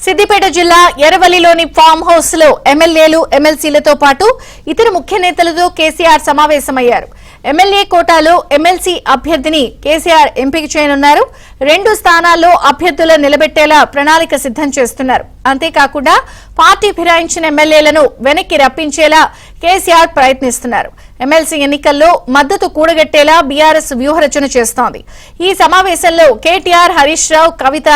సిద్దిపేట జిల్లా ఎర్రవల్లిలోని farm house లో ఎమ్మెల్యేలు ఎమ్మెల్సీలతో పాటు ఇతర ముఖ్య నేతలతో కేసీఆర్ సమావేశమయ్యారు. ఎమ్మెల్యే కోటాలో ఎమ్మెల్సీ అభ్యర్థిని కేసీఆర్ ఎంపిక చేయనున్నారు. 2 స్థానాల్లో అభ్యర్థులను నిలబెట్టేలా ప్రణాళిక సిద్ధం చేస్తున్నారు. అంతేకాకుండా పార్టీ ఫిరాయించిన ఎమ్మెల్యేలను వెనక్కి రప్పించేలా కేసీఆర్ ప్రయత్నిస్తున్నారు. ఎమ్మెల్సీ ఎన్నికల్లో మద్దతు కూడగట్టేలా బీఆర్ఎస్ వ్యూహరచన చేస్తోంది. ఈ సమావేశంలో కేటీఆర్, హరీష్ రావు, కవిత,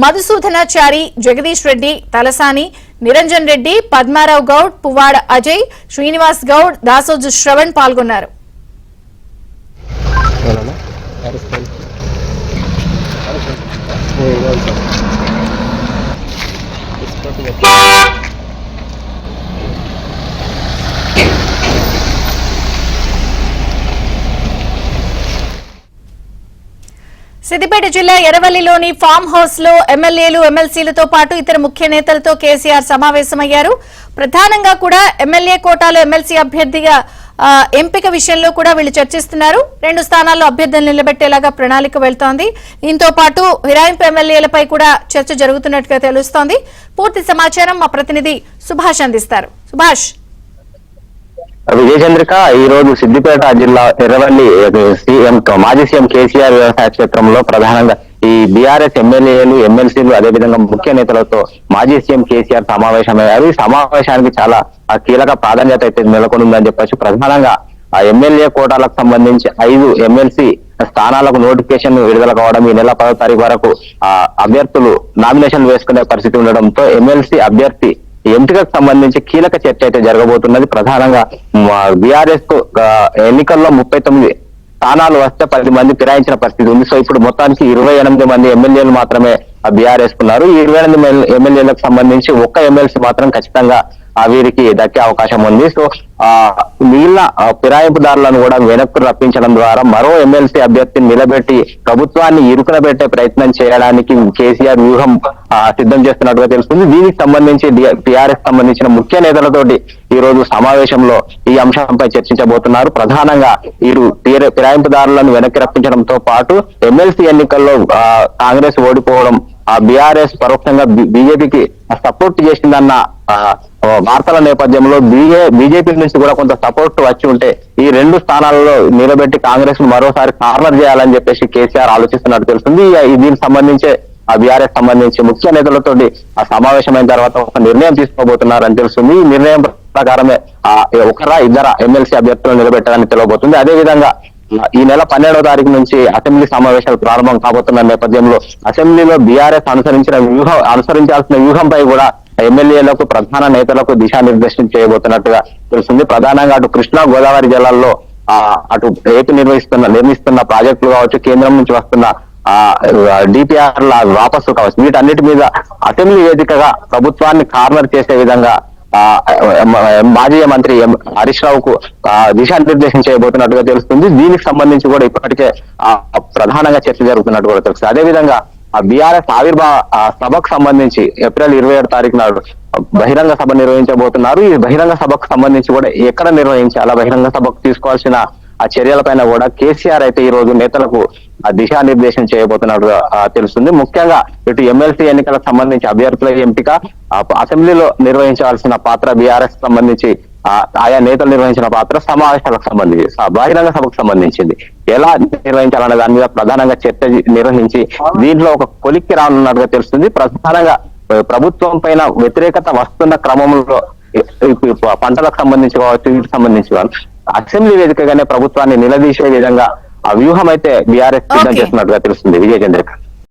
మధుసూదనాచారి, జగదీష్ రెడ్డి, తలసాని, నిరంజన్ రెడ్డి, పద్మారావు గౌడ్, పువ్వాడ అజయ్, శ్రీనివాస్ గౌడ్, దాసోజు శ్రవణ్ పాల్గొన్నారు. సిద్దిపేట జిల్లా ఎర్రవల్లిలోని ఫామ్ హౌస్ లో ఎమ్మెల్యేలు ఎమ్మెల్సీలతో పాటు ఇతర ముఖ్య నేతలతో కేసీఆర్ సమావేశమయ్యారు. ప్రధానంగా కూడా ఎమ్మెల్యే కోటాలో ఎమ్మెల్సీ అభ్యర్థిగా ఎంపిక విషయంలో కూడా వీళ్ళు చర్చిస్తున్నారు. 2 స్థానాల్లో అభ్యర్థులను నిలబెట్టేలాగా ప్రణాళిక వెళ్తోంది. దీంతో పాటు ఫిరాయింపు ఎమ్మెల్యేలపై కూడా చర్చ జరుగుతున్నట్టుగా తెలుస్తోంది. పూర్తి సమాచారం మా ప్రతినిధి సుభాష్ అందిస్తారు. సుభాష్. విజయచంద్రిక ఈ రోజు సిద్దిపేట జిల్లా ఎర్రవల్లి మాజీ సీఎం కేసీఆర్ వ్యవసాయ క్షేత్రంలో ప్రధానంగా ఈ బీఆర్ఎస్ ఎమ్మెల్యేలు ఎమ్మెల్సీలు అదేవిధంగా ముఖ్య నేతలతో మాజీ సీఎం కేసీఆర్ సమావేశమయ్యారు. ఈ సమావేశానికి చాలా కీలక ప్రాధాన్యత అయితే నెలకొందని చెప్పొచ్చు. ప్రధానంగా ఆ ఎమ్మెల్యే కోటాలకు సంబంధించి 5 ఎమ్మెల్సీ స్థానాలకు నోటిఫికేషన్ విడుదల కావడం, ఈ నెల 10వ తారీఖు వరకు అభ్యర్థులు నామినేషన్ వేసుకునే పరిస్థితి ఉండడంతో ఎమ్మెల్సీ అభ్యర్థి ఎంపికకు సంబంధించి కీలక చర్చ అయితే జరగబోతున్నది. ప్రధానంగా బీఆర్ఎస్ కు ఎన్నికల్లో 39 స్థానాలు వస్తే 10 మంది ఫిరాయించిన పరిస్థితి ఉంది. సో ఇప్పుడు మొత్తానికి 28 మంది ఎమ్మెల్యేలు మాత్రమే బీఆర్ఎస్ కున్నారు. ఈ 28 ఎమ్మెల్యేలకు సంబంధించి ఒక్క ఎమ్మెల్సీ మాత్రం ఖచ్చితంగా వీరికి దక్కే అవకాశం ఉంది. సో మిగిలిన ఫిరాయింపుదారులను కూడా వెనక్కు రప్పించడం ద్వారా మరో ఎమ్మెల్సీ అభ్యర్థిని నిలబెట్టి ప్రభుత్వాన్ని ఇరుకున పెట్టే ప్రయత్నం చేయడానికి కేసీఆర్ వ్యూహం సిద్ధం చేస్తున్నట్టుగా తెలుస్తుంది. దీనికి సంబంధించి టీఆర్ఎస్ సంబంధించిన ముఖ్య నేతలతోటి ఈ రోజు సమావేశంలో ఈ అంశంపై చర్చించబోతున్నారు. ప్రధానంగా వీరు ఫిరాయింపుదారులను వెనక్కి రప్పించడంతో పాటు ఎమ్మెల్సీ ఎన్నికల్లో కాంగ్రెస్ ఓడిపోవడం బీఆర్ఎస్ పరోక్షంగా బీజేపీకి సపోర్ట్ చేసిందన్న వార్తల నేపథ్యంలో బీజేపీ నుంచి కూడా కొంత సపోర్ట్ వచ్చి ఉంటే ఈ 2 స్థానాలలో నిలబెట్టి కాంగ్రెస్ ను మరోసారి కార్నర్ చేయాలని చెప్పేసి కేసీఆర్ ఆలోచిస్తున్నట్టు తెలుస్తుంది. దీనికి సంబంధించే బీఆర్ఎస్ సంబంధించి ముఖ్య నేతలతోటి సమావేశమైన తర్వాత ఒక నిర్ణయం తీసుకోబోతున్నారని తెలుస్తుంది. ఈ నిర్ణయం ప్రకారమే ఒకరా 2 ఎమ్మెల్సీ అభ్యర్థులను నిలబెట్టాలని తెలియబోతుంది. అదేవిధంగా ఈ నెల 12వ తారీఖు నుంచి అసెంబ్లీ సమావేశాలు ప్రారంభం కాబోతున్న నేపథ్యంలో అసెంబ్లీలో బీఆర్ఎస్ అనుసరించాల్సిన వ్యూహంపై కూడా ఎమ్మెల్యేలకు ప్రధాన నేతలకు దిశానిర్దేశం చేయబోతున్నట్టుగా తెలుస్తుంది. ప్రధానంగా అటు కృష్ణా గోదావరి జిల్లాల్లో అటు ఏపీ నిర్మిస్తున్న ప్రాజెక్టులు కావచ్చు, కేంద్రం నుంచి వస్తున్న డిపిఆర్ల వాపసు కావచ్చు, వీటన్నిటి మీద అసెంబ్లీ వేదికగా ప్రభుత్వాన్ని కార్నర్ చేసే విధంగా మాజీ మంత్రి హరీష్ రావుకు దిశానిర్దేశం చేయబోతున్నట్టుగా తెలుస్తుంది. దీనికి సంబంధించి కూడా ఇప్పటికే ప్రధానంగా చర్చ జరుగుతున్నట్టు కూడా తెలుస్తుంది. అదేవిధంగా బీఆర్ఎస్ ఆవిర్భావ సభకు సంబంధించి ఏప్రిల్ 27వ తారీఖు నాడు బహిరంగ సభ నిర్వహించబోతున్నారు. ఈ బహిరంగ సభకు సంబంధించి కూడా ఎక్కడ నిర్వహించాలా, బహిరంగ సభకు తీసుకోవాల్సిన చర్యలపైన కూడా కేసీఆర్ అయితే ఈ రోజు నేతలకు దిశానిర్దేశం చేయబోతున్నట్టుగా తెలుస్తుంది. ముఖ్యంగా ఇటు ఎమ్మెల్సీ ఎన్నికలకు సంబంధించి అభ్యర్థుల ఎంపిక, అసెంబ్లీలో నిర్వహించాల్సిన పాత్ర బీఆర్ఎస్ సంబంధించి ఆయా నేతలు నిర్వహించిన పాత్ర, సమావేశాలకు సంబంధించి బహిరంగ సభకు సంబంధించింది ఎలా నిర్వహించాలనే దాని మీద ప్రధానంగా చర్చ నిర్వహించి దీంట్లో ఒక కొలిక్కి రానున్నట్టుగా తెలుస్తుంది. ప్రధానంగా ప్రభుత్వం పైన వ్యతిరేకత వస్తున్న క్రమంలో పంటలకు సంబంధించి కావచ్చు, వీటికి సంబంధించి అసెంబ్లీ వేదికగానే ప్రభుత్వాన్ని నిలదీసే విధంగా ఆ వ్యూహం అయితే బీఆర్ఎస్ సిద్ధం చేస్తున్నట్టుగా తెలుస్తుంది. విజయచంద్రిక.